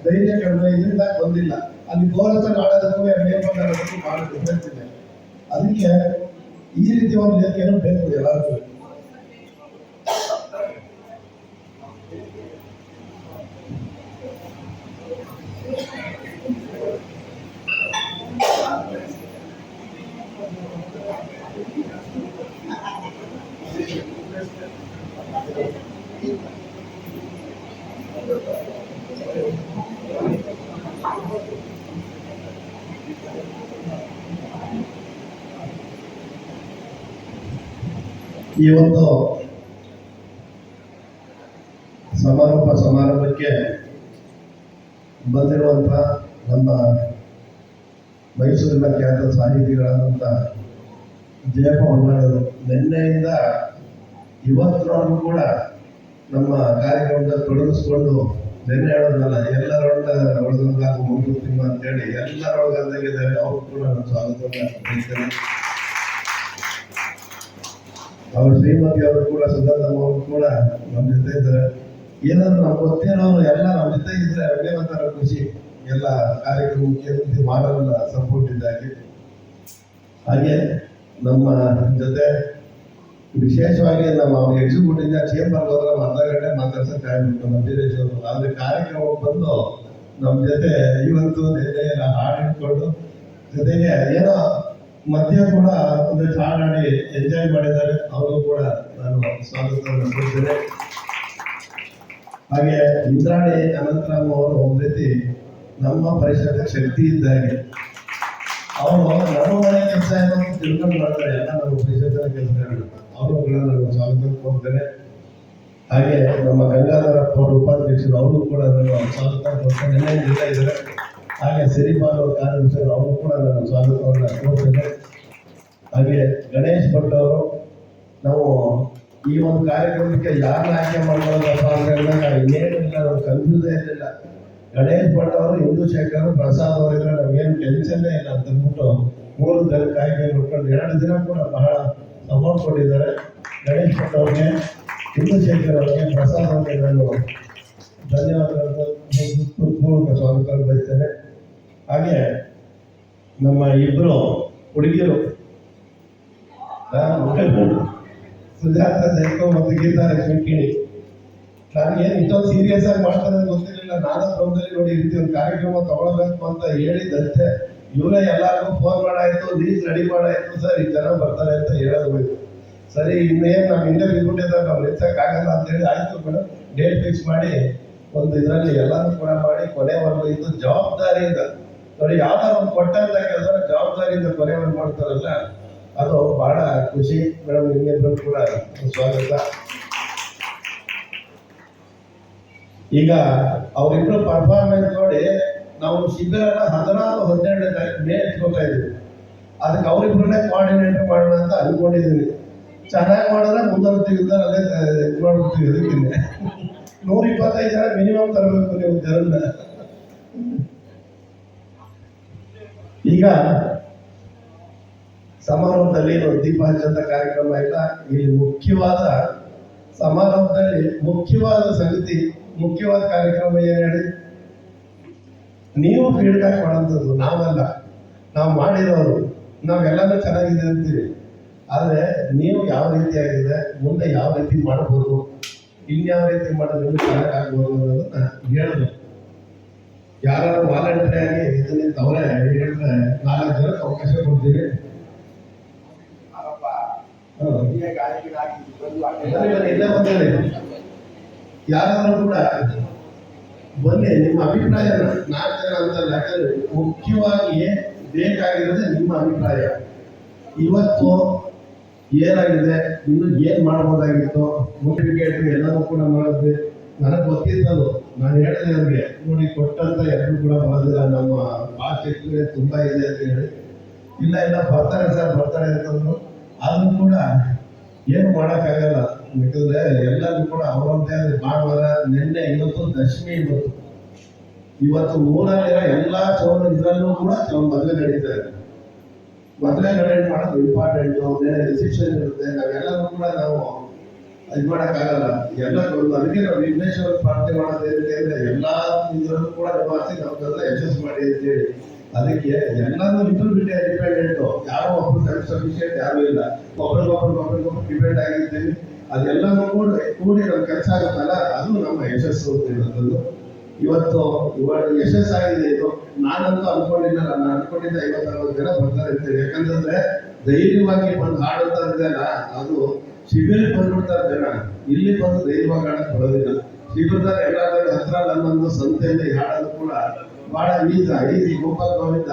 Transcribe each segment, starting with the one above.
ಧೈರ್ಯ ಕಡಿಮೆ ಇದರಿಂದ ಬಂದಿಲ್ಲ. ಅಲ್ಲಿ ಗೋರಸ ಆಡೋದಕ್ಕೂ ಮೇಲ್ಬಂಧನಕ್ಕೂ ಭಾಳ ಡಿಫ್ರೆನ್ಸ್ ಇದೆ. ಅದಕ್ಕೆ ಈ ರೀತಿ ಒಂದು ವೇದಿಕೆಯನ್ನು ಬೇಕು ಎಲ್ಲರಿಗೂ. ಈ ಒಂದು ಸಮಾರಂಭಕ್ಕೆ ಬಂದಿರುವಂಥ ನಮ್ಮ ಮೈಸೂರಿನ ಖ್ಯಾತ ಸಾಹಿತಿಗಳಾದಂಥ ಜಯಪ್ಪ ಹೊನ್ನಾಳಿಯವರು ನಿನ್ನೆಯಿಂದ ಇವತ್ತಿನವರೆಗೂ ಕೂಡ ನಮ್ಮ ಕಾರ್ಯಕ್ರಮದಲ್ಲಿ ತೊಡಗಿಸ್ಕೊಂಡು ನಿನ್ನೆ ಹೇಳೋದಲ್ಲ ಎಲ್ಲರೊಳಗ ಒಳಗೊಂಡಾಗ ಮುಂದೆ ತಿಮ್ಮ ಅಂತೇಳಿ ಎಲ್ಲರೊಳಗಂದಾಗಿದ್ದಾರೆ. ಅವರು ಕೂಡ ನಾನು ಸ್ವಾಗತವನ್ನು ಬಯಸ್ತೇನೆ. ಅವ್ರ ಶ್ರೀಮತಿ ಅವರು ಕೂಡ ಸುಧಾರಮ್ಮ ಅವರು ಕೂಡ ನಮ್ಮ ಜೊತೆ ಇದ್ದಾರೆ. ಏನಾದ್ರು ನಾವು ಗೊತ್ತೇನವರು ಎಲ್ಲ ನಮ್ಮ ಜೊತೆ ಇದ್ರೆ ಒಳ್ಳೆ ಒಂಥರ ಖುಷಿ. ಎಲ್ಲ ಕಾರ್ಯಕ್ರಮಕ್ಕೆ ಮಾಡಲ್ಲ ಸಪೋರ್ಟ್ ಇದ್ದಾಗೆ. ಹಾಗೆ ನಮ್ಮ ಜೊತೆ ವಿಶೇಷವಾಗಿ ನಮ್ಮ ಎಕ್ಸಿಕ್ಯೂಟಿವ್ ಚೇಂಬರ್ ಹೋದ್ರೆ ಅರ್ಧ ಗಂಟೆ ಮಾತಾಡ್ಸಕ್ಕೆ ಆಗ್ಬಿಟ್ಟು ನಮ್ಮ ವೀರೇಶ್ ಅವರು. ಆದ್ರೆ ಕಾರ್ಯಕ್ರಮಕ್ಕೆ ಬಂದು ನಮ್ಮ ಜೊತೆ ಇವತ್ತು ಎಲ್ಲ ಹಾಡು ಇಟ್ಕೊಂಡು ಜೊತೆಗೆ ಏನೋ ಮಧ್ಯ ಕೂಡ ಒಂದಷ್ಟು ಹಾಡಾಡಿ ಎಂಜಾಯ್ ಮಾಡಿದ್ದಾರೆ. ಅವರು ಕೂಡ ನಾನು ಸ್ವಾಗತವನ್ನು ಕೊಡ್ತೇನೆ. ಹಾಗೆ ಇಂದ್ರಾಣಿ ಅನಂತರಾಮ್ ಅವರು ಒಂದು ರೀತಿ ನಮ್ಮ ಪರಿಸರದ ಶಕ್ತಿ ಇದ್ದಾಗೆ. ಅವರು ನಮ್ಮ ಮನೆ ಕೆಲಸ ಏನೋ ತಿಳ್ಕೊಂಡು ಮಾಡ್ತಾರೆ ಎಲ್ಲ ನಮ್ಮ ಪರಿಸರದ ಕೆಲಸಗಳು. ಅವರು ಕೂಡ ನಾನು ಸ್ವಾಗತ ಕೊಡ್ತೇನೆ. ಹಾಗೆ ನಮ್ಮ ಗಂಗಾಧರಪ್ಪ ಅವರು ಉಪಾಧ್ಯಕ್ಷರು, ಅವರು ಕೂಡ ನಾನು ಸ್ವಾಗತ ಕೊಡ್ತೇನೆ. ಎಲ್ಲ ಇದ್ದಾರೆ. ಹಾಗೆ ಸಿರಿಪಾಲ್ ಅವರು ಕಾರ್ಯದರ್ಶಿಗಳು, ಅವರು ಕೂಡ ನಾನು ಸ್ವಾಗತವನ್ನು ಕೊಡ್ತೇನೆ. ಹಾಗೆ ಗಣೇಶ್ ಭಟ್ ಅವರು, ನಾವು ಈ ಒಂದು ಕಾರ್ಯಕ್ರಮಕ್ಕೆ ಯಾರನ್ನ ಆಯ್ಕೆ ಮಾಡ್ಕೊಳ್ಳೋದಪ್ಪ ಅಂದ್ರೆ ಇನ್ನೇನಿಲ್ಲ, ನಾವು ಕನ್ಫ್ಯೂಸೇ ಇರಲಿಲ್ಲ. ಗಣೇಶ್ ಭಟ್ ಅವರು, ಹಿಂದೂ ಶೇಖರ್, ಪ್ರಸಾದ್ ಅವರಿದ್ರೆ ನಮಗೇನು ಟೆನ್ಷನ್ನೇ ಇಲ್ಲ ಅಂತ ಅಂದ್ಬಿಟ್ಟು 3 ದಿನಕ್ಕೆ ಆಯ್ಕೆ ಮಾಡ್ಕೊಂಡು 2 ದಿನ ಕೂಡ ಬಹಳ ಸಪೋರ್ಟ್ ಕೊಟ್ಟಿದ್ದಾರೆ. ಗಣೇಶ್ ಭಟ್ ಅವ್ರಿಗೆ, ಹಿಂದೂ ಶೇಖರ್ ಅವರಿಗೆ, ಪ್ರಸಾದ್ ಅವರಿಗೆ ನಾನು ಧನ್ಯವಾದಗಳನ್ನು ಪೂರ್ವಕ ಸ್ವಾಗತ ಬಯಸ್ತೇನೆ. ಹಾಗೆ ನಮ್ಮ ಇಬ್ಬರು ಹುಡುಗಿಯರು ಸುಜಾತ ಜೈಕೋ ಮತ್ತು ಗೀತಾ ಲಕ್ಷ್ಮಿ ಕಿಣಿ, ನನಗೇನು ಇಷ್ಟೊಂದು ಸೀರಿಯಸ್ ಆಗಿ ಮಾಡ್ತಾರೆ ಅಂತ ಗೊತ್ತಿರಲಿಲ್ಲ. ನಾನು ಪ್ರೌಢದಲ್ಲಿ ನೋಡಿ ಈ ರೀತಿ ಒಂದು ಕಾರ್ಯಕ್ರಮ ತಗೊಳ್ಬೇಕು ಅಂತ ಹೇಳಿದ್ದಷ್ಟೇ. ಇವರೇ ಎಲ್ಲರಿಗೂ ಫೋನ್ ಮಾಡಾಯ್ತು, ಲೀಸ್ಟ್ ರೆಡಿ ಮಾಡಾಯ್ತು, ಸರ್ ಈ ಜನ ಬರ್ತಾರೆ ಅಂತ ಹೇಳೋದು ಹೋಯ್ತು. ಸರಿ, ಇನ್ನೇನು ನಾವು ಹಿಂದೆ ಬಿಟ್ಬಿಟ್ಟಿದ್ದಾಗ ನಾವು ನಿಲ್ಸಕ್ಕಾಗಲ್ಲ ಅಂತೇಳಿ ಆಯ್ತು ಮೇಡಮ್, ಡೇಟ್ ಫಿಕ್ಸ್ ಮಾಡಿ ಒಂದು ಇದರಲ್ಲಿ ಎಲ್ಲರೂ ಕೂಡ ಮಾಡಿ ಕೊನೆವರೆಗೂ ಇದು ಜವಾಬ್ದಾರಿಯಿಂದ ನೋಡಿ, ಯಾವ್ದಾರು ಒಂದು ಕೊಟ್ಟಂತ ಕೆಲಸ ಜವಾಬ್ದಾರಿಯಿಂದ ಕೊನೆವರೆಗೂ ಮಾಡ್ತಾರಲ್ಲ, ಅದು ಬಹಳ ಖುಷಿ. ಮೇಡಮ್ ನಿಮ್ಗೆಲ್ಲರೂ ಕೂಡ ಸ್ವಾಗತ. ಈಗ ಅವರಿಬ್ಬರು ಪರ್ಫಾರ್ಮೆನ್ಸ್ ನೋಡಿ ನಾವು ಶಿಬಿರನ 16-12 ಮೇ ಇಟ್ಕೋತಾ ಇದ್ವಿ. ಅದಕ್ಕೆ ಅವರಿಬ್ಬರನ್ನೇ ಕೋಆರ್ಡಿನೇಟ್ ಮಾಡೋಣ ಅಂತ ಅನ್ಕೊಂಡಿದ್ದೀನಿ. ಚೆನ್ನಾಗಿ ಮಾಡಿದ್ರೆ ಮುಂದೊಂದು ತೆಗೆದ್ರೆ ಅಲ್ಲೇ ಇದು ಮಾಡ್ಬಿಡ್ತೀವಿ. ಅದಕ್ಕಿಂತ 125 ಜನ ಮಿನಿಮಮ್ ತರಬೇಕು ನೀವು ಜನರನ್ನ. ಈಗ ಸಮಾರಂಭದಲ್ಲಿ ದೀಪಾಂಜನ ಕಾರ್ಯಕ್ರಮ ಇಲ್ಲ. ಇಲ್ಲಿ ಮುಖ್ಯವಾದ ಸಮಾರಂಭದಲ್ಲಿ ಮುಖ್ಯವಾದ ಸಂಗತಿ, ಮುಖ್ಯವಾದ ಕಾರ್ಯಕ್ರಮ ಏನು ಹೇಳಿ, ನೀವು ಫೀಡ್ಬ್ಯಾಕ್ ಮಾಡೋಂಥದ್ದು, ನಾವಲ್ಲ. ನಾವು ಮಾಡಿರೋರು ನಾವೆಲ್ಲನೂ ಚೆನ್ನಾಗಿದೆ ಅಂತೀವಿ. ಆದರೆ ನೀವು ಯಾವ ರೀತಿ ಆಗಿದೆ, ಮುಂದೆ ಯಾವ ರೀತಿ ಮಾಡ್ಬೋದು, ಇನ್ಯಾವ ರೀತಿ ಮಾಡೋದು ಚೆನ್ನಾಗಿ ಆಗ್ಬೋದು ಅನ್ನೋದನ್ನ ಹೇಳೋದು. ಯಾರು ವಾಲಂಟರಿ ಆಗಿ ಇದರಿಂದ ಅವರೇ ಹೇಳಿದ್ರೆ 4 ಜನಕ್ಕೆ ಅವಕಾಶ ಕೊಡ್ತೀವಿ. ಯಾರಾದ್ರೂ ಕೂಡ ಬನ್ನಿ, ನಿಮ್ಮ ಅಭಿಪ್ರಾಯ 4 ಜನ ಅಂತಲ್ಲ. ಯಾಕಂದ್ರೆ ಮುಖ್ಯವಾಗಿ ಬೇಕಾಗಿರೋದೇ ನಿಮ್ಮ ಅಭಿಪ್ರಾಯ. ಇವತ್ತು ಏನಾಗಿದೆ, ಇನ್ನು ಏನ್ ಮಾಡ್ಬೋದಾಗಿತ್ತು, ಮೋಟಿಫಿಕೇಟ್ ಎಲ್ಲರೂ ಕೂಡ ಮಾಡಿದ್ವಿ. ನನಗೆ ಗೊತ್ತಿದ್ದದು, ನಾನು ಹೇಳಿದೆ ಅವ್ರಿಗೆ, ನೋಡಿ ಕೊಟ್ಟಂತ ಎಲ್ಲರೂ ಕೂಡ ಬರೋದಿಲ್ಲ, ನಮ್ಮ ಪಾಸ್ಟ್ ಎಕ್ಸ್ಪೀರಿಯನ್ಸ್ ತುಂಬಾ ಇದೆ ಅಂತ ಹೇಳಿ. ಇಲ್ಲ ಬರ್ತಾರೆ ಸರ್ ಬರ್ತಾರೆ ಅಂತಂದ್ರು. ಆದ್ರೂ ಕೂಡ ಏನು ಮಾಡೋಕ್ಕಾಗಲ್ಲ. ಯಾಕಂದ್ರೆ ಎಲ್ಲರೂ ಕೂಡ ಅವರದ್ದೇ ಭಾನುವಾರ, ನಿನ್ನೆ, ಇವತ್ತು ದಶಮಿ, ಇವತ್ತು ಊರಲ್ಲಿರೋ ಎಲ್ಲಾ ಚೌರ ಇದರಲ್ಲೂ ಕೂಡ ಮದುವೆ ನಡೀತಾ ಇದೆ. ಮದುವೆ ನಡೀಟ್ ಮಾಡೋದು ಇಂಪಾರ್ಟೆಂಟ್. ರಿಸೆಪ್ಷನ್ ಇರುತ್ತೆ. ನಾವೆಲ್ಲರೂ ಕೂಡ ನಾವು ಇದು ಮಾಡೋಕ್ಕಾಗಲ್ಲ. ಎಲ್ಲ ಅದಕ್ಕೆ ನಾವು ವಿಘ್ನೇಶ್ವರ ಪ್ರಾರ್ಥನೆ ಮಾಡೋದು ಏನಕ್ಕೆ ಅಂದ್ರೆ ಎಲ್ಲಾ ಇದರಲ್ಲೂ ಕೂಡ ನಿವಾರಿಸಿ ನಮ್ಗೆಲ್ಲ ಯಶಸ್ಸು ಮಾಡಿ ಅಂತೇಳಿ. ಅದಕ್ಕೆ ಎಲ್ಲಾನು ಇಂಟರ್ಮೀಡಿಯೇ ಡಿಪೆಂಡೆಂಟು, ಯಾರೋ ಒಬ್ರು ಸೆಲ್ಫ್ ಸಫಿಷಿಯಂಟ್ ಯಾರು ಇಲ್ಲ. ಒಬ್ರಿಗೊಬ್ರು ಡಿಪೆಂಡ್ ಆಗಿರ್ತೀವಿ. ಅದೆಲ್ಲನೂ ಕೂಡಿ ನಮ್ಮ ಕೆಲಸ ಆಗುತ್ತಲ್ಲ, ಅದು ನಮ್ಮ ಯಶಸ್ಸು ಇರುವಂಥದ್ದು. ಇವತ್ತು ಯಶಸ್ಸಾಗಿದೆ ಇದು. ನಾನಂತೂ ಅನ್ಕೊಂಡಿಲ್ಲ, ನಾನು ಅನ್ಕೊಂಡಿದ್ದ 50-60 ಜನ ಬರ್ತಾರೆ ಅಂತೇಳಿ. ಯಾಕಂತಂದ್ರೆ ಧೈರ್ಯವಾಗಿ ಬಂದು ಹಾಡುತ್ತಲ್ಲ, ಅದು ಶಿಬಿರಕ್ಕೆ ಬಂದ್ಬಿಡ್ತಾರೆ ಜನ. ಇಲ್ಲಿ ಬಂದು ಧೈರ್ಯವಾಗಿ ಹಾಡಕ್ ಬರೋದಿಲ್ಲ. ಶಿಬಿರದಲ್ಲಿ ಎಲ್ಲಾದ್ರೂ ಹತ್ರ ನನ್ನೊಂದು ಸಂತೆಯಲ್ಲಿ ಹಾಡೋದು ಕೂಡ ಬಹಳ ಈಸಿ ಗೋಪಾಲ್ ಗೋವಿಂದ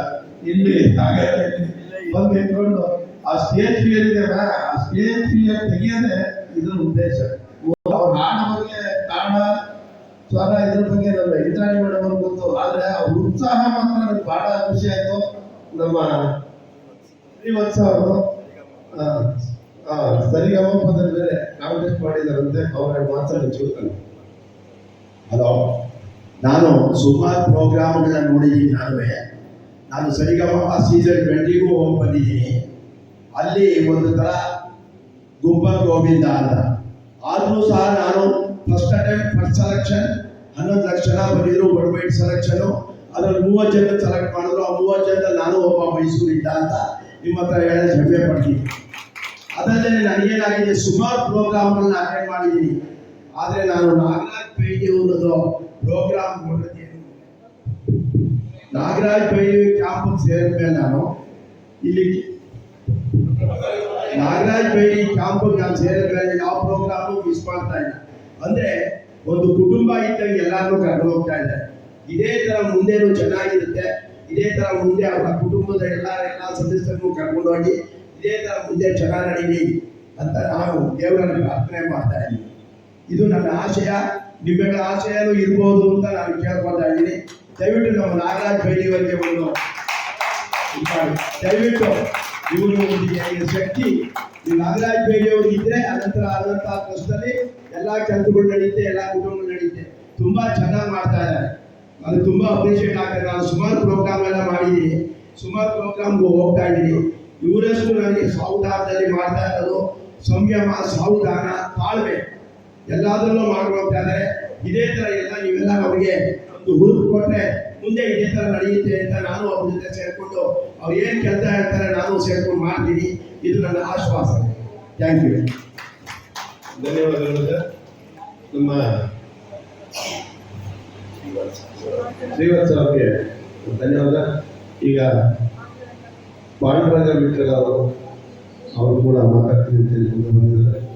ಇಲ್ಲಿ ಬಂದು ನಿಂತ್ಕೊಂಡು ಆ ಸ್ಟೇಜ್ ಫಿಯರ್ ಇದೆಯಲ್ಲ, ಆ ಸ್ಟೇಜ್ ಫಿಯರ್ ತೆಗಿಯೋದೇ ಇದ್ರ ಉದ್ದೇಶ. ಅವ್ರು ಹಾಡೋ ಬಗ್ಗೆ ತಾಣ ಸ್ವರ ಇದ್ರ ಬಗ್ಗೆ ನಮ್ಮ ಇಂದ್ರಾಣಿ ಮೇಡಮ್ ಅವ್ರಿಗೆ ಗೊತ್ತು. ಆದ್ರೆ ಅವ್ರ ಉತ್ಸಾಹ ಮಾತ್ರ ನನಗೆ ಬಹಳ ಖುಷಿ ಆಯ್ತು. ನಮ್ಮ ಶ್ರೀವತ್ಸ ಅವರು ಸರಿಗಮಪದಲ್ಲಿ ಬೇರೆ ಕಾಂಟೆಸ್ಟ್ ಮಾಡಿದಾರಂತೆ, ಅವ್ರ ಮಾತಾಡಿ ಚೂರ್ತಾನೆ. ಹಲೋ, ನಾನು ಸುಮಾರು ಪ್ರೋಗ್ರಾಮ್ಗಳನ್ನ ನೋಡಿದ್ದೀನಿ. ನಾನು ಸರಿಗಮ ಸೀಸನ್ 20ಗೂ ಹೋಗಿ ಬಂದಿದ್ದೀನಿ. ಅಲ್ಲಿ ಒಂದು ಥರ ಗುಂಪಲ್ ಗೋವಿಂದ ಅಂತ. ಆದರೂ ಸಹ ನಾನು ಫಸ್ಟ್ ಸೆಲೆಕ್ಷನ್ 11 ಲಕ್ಷ ಜನ ಬಂದಿದ್ರು, ವರ್ಲ್ಡ್ ಸೆಲೆಕ್ಷನು. ಅದರಲ್ಲಿ 30 ಜನ ಸೆಲೆಕ್ಟ್ ಮಾಡಿದ್ರು. ಆ 30 ಜನದಲ್ಲಿ ನಾನು ಒಬ್ಬ ಮೈಸೂರಿದ್ದ ಅಂತ ನಿಮ್ಮ ಹತ್ರ ಹೇಳೋದು ಹೆಮ್ಮೆ ಪಡ್ತೀನಿ. ಅದಲ್ಲದೆ ನನಗೇನಾಗಿದೆ, ಸುಮಾರು ಪ್ರೋಗ್ರಾಮ್ಗಳನ್ನ ಅಟೆಂಡ್ ಮಾಡಿದ್ದೀನಿ. ಆದರೆ ನಾನು ನಾಗರಾಜ್ ಪೈಡಿ ಅವರದ್ದು ಪ್ರೋಗ್ರಾಮ್ ನೋಡಿದ್ದೇನೆ. ನಾಗರಾಜ್ ಪೈಡಿ ಕ್ಯಾಂಪಿಗೆ ಸೇರಿದ್ಮೇಲೆ ನಾನು ನಾಗರಾಜ್ ಪೈಡಿ ಕ್ಯಾಂಪಿಗೆ ನಾನು ಸೇರಿದ್ಮೇಲೆ ಯಾವ ಪ್ರೋಗ್ರಾಮು ಮಿಸ್ ಮಾಡ್ತಾ ಇಲ್ಲ. ಅಂದರೆ ಒಂದು ಕುಟುಂಬ ಇದ್ದಂಗೆ ಎಲ್ಲರೂ ಕರ್ಕೊಂಡು ಹೋಗ್ತಾ ಇದ್ದಾರೆ. ಇದೇ ಥರ ಮುಂದೆನೂ ಚೆನ್ನಾಗಿರುತ್ತೆ. ಇದೇ ಥರ ಮುಂದೆ ಅವರ ಕುಟುಂಬದ ಎಲ್ಲ ಸದಸ್ಯರನ್ನು ಕರ್ಕೊಂಡು ಹೋಗಿ ಇದೇ ಥರ ಮುಂದೆ ಚೆನ್ನಾಗಿ ನಡೀಲಿ ಅಂತ ನಾನು ದೇವರಲ್ಲಿ ಪ್ರಾರ್ಥನೆ ಮಾಡ್ತಾ ಇದ್ದೀನಿ. ಇದು ನನ್ನ ಆಶಯ, ನಿಮ್ಮೆಲ್ಲ ಆಶಯನೂ ಇರ್ಬೋದು ಅಂತ ನಾನು ಕೇಳ್ಕೊಳ್ತಾ ಇದ್ದೀನಿ. ದಯವಿಟ್ಟು ನಮ್ಮ ನಾಗರಾಜ್ ಬೈಲಿಯವರಿಗೆ ಒಂದು ದಯವಿಟ್ಟು ಇವರು ಶಕ್ತಿ ನಾಗರಾಜ್ ಬೈಲಿಯವರು ಇದ್ರೆ ಅನಂತರ ಆದಂತಹ ವರ್ಷದಲ್ಲಿ ಎಲ್ಲ ಕೆಲಸಗಳು ನಡೆಯುತ್ತೆ, ಎಲ್ಲ ಕುಟುಂಬಗಳು ನಡೆಯುತ್ತೆ. ತುಂಬಾ ಚೆನ್ನಾಗಿ ಮಾಡ್ತಾ ಇದ್ದಾರೆ. ಅದು ತುಂಬಾ ಅಪ್ರಿಷಿಯೇಟ್ ಆಗ್ತದೆ. ನಾನು ಸುಮಾರು ಪ್ರೋಗ್ರಾಮ್ ಎಲ್ಲ ಮಾಡಿದ್ದೀನಿ, ಸುಮಾರು ಪ್ರೋಗ್ರಾಮ್ಗೆ ಹೋಗ್ತಾ ಇದ್ದೀನಿ. ಇವರಷ್ಟು ನನಗೆ ಸಾವುದಾನದಲ್ಲಿ ಮಾಡ್ತಾ ಇರೋದು ಸಂಯಮ, ಸಾವುದಾನ, ತಾಳ್ಮೆ ಎಲ್ಲಾದ್ರಲ್ಲೂ ಮಾಡ್ಕೊಂಡು ಹೋಗ್ತಾ ಇದ್ದಾರೆ. ಇದೇ ಥರ ಎಲ್ಲ ನೀವೆಲ್ಲ ಅವರಿಗೆ ಒಂದು ಹುರುಪು ಕೊಟ್ಟರೆ ಮುಂದೆ ಇದೇ ಥರ ನಡೆಯುತ್ತೆ ಅಂತ ನಾನು ಅವ್ರ ಜೊತೆ ಸೇರಿಕೊಂಡು ಅವ್ರು ಏನು ಕೆಲಸ ಹೇಳ್ತಾರೆ ನಾನು ಸೇರ್ಕೊಂಡು ಮಾಡ್ತೀನಿ. ಇದು ನನ್ನ ಆಶ್ವಾಸನೆ. Thank you. ಧನ್ಯವಾದಗಳು ಸರ್. ನಮ್ಮ ಶ್ರೀವತ್ಸ ಅವ್ರಿಗೆ ಧನ್ಯವಾದ. ಈಗ ಪಾಂಡುರಂಗ ಮಿತ್ರ ಅವರು ಕೂಡ ಮಾತಾಡ್ತೀನಿ ಅಂತ ಬಂದಿದ್ದಾರೆ.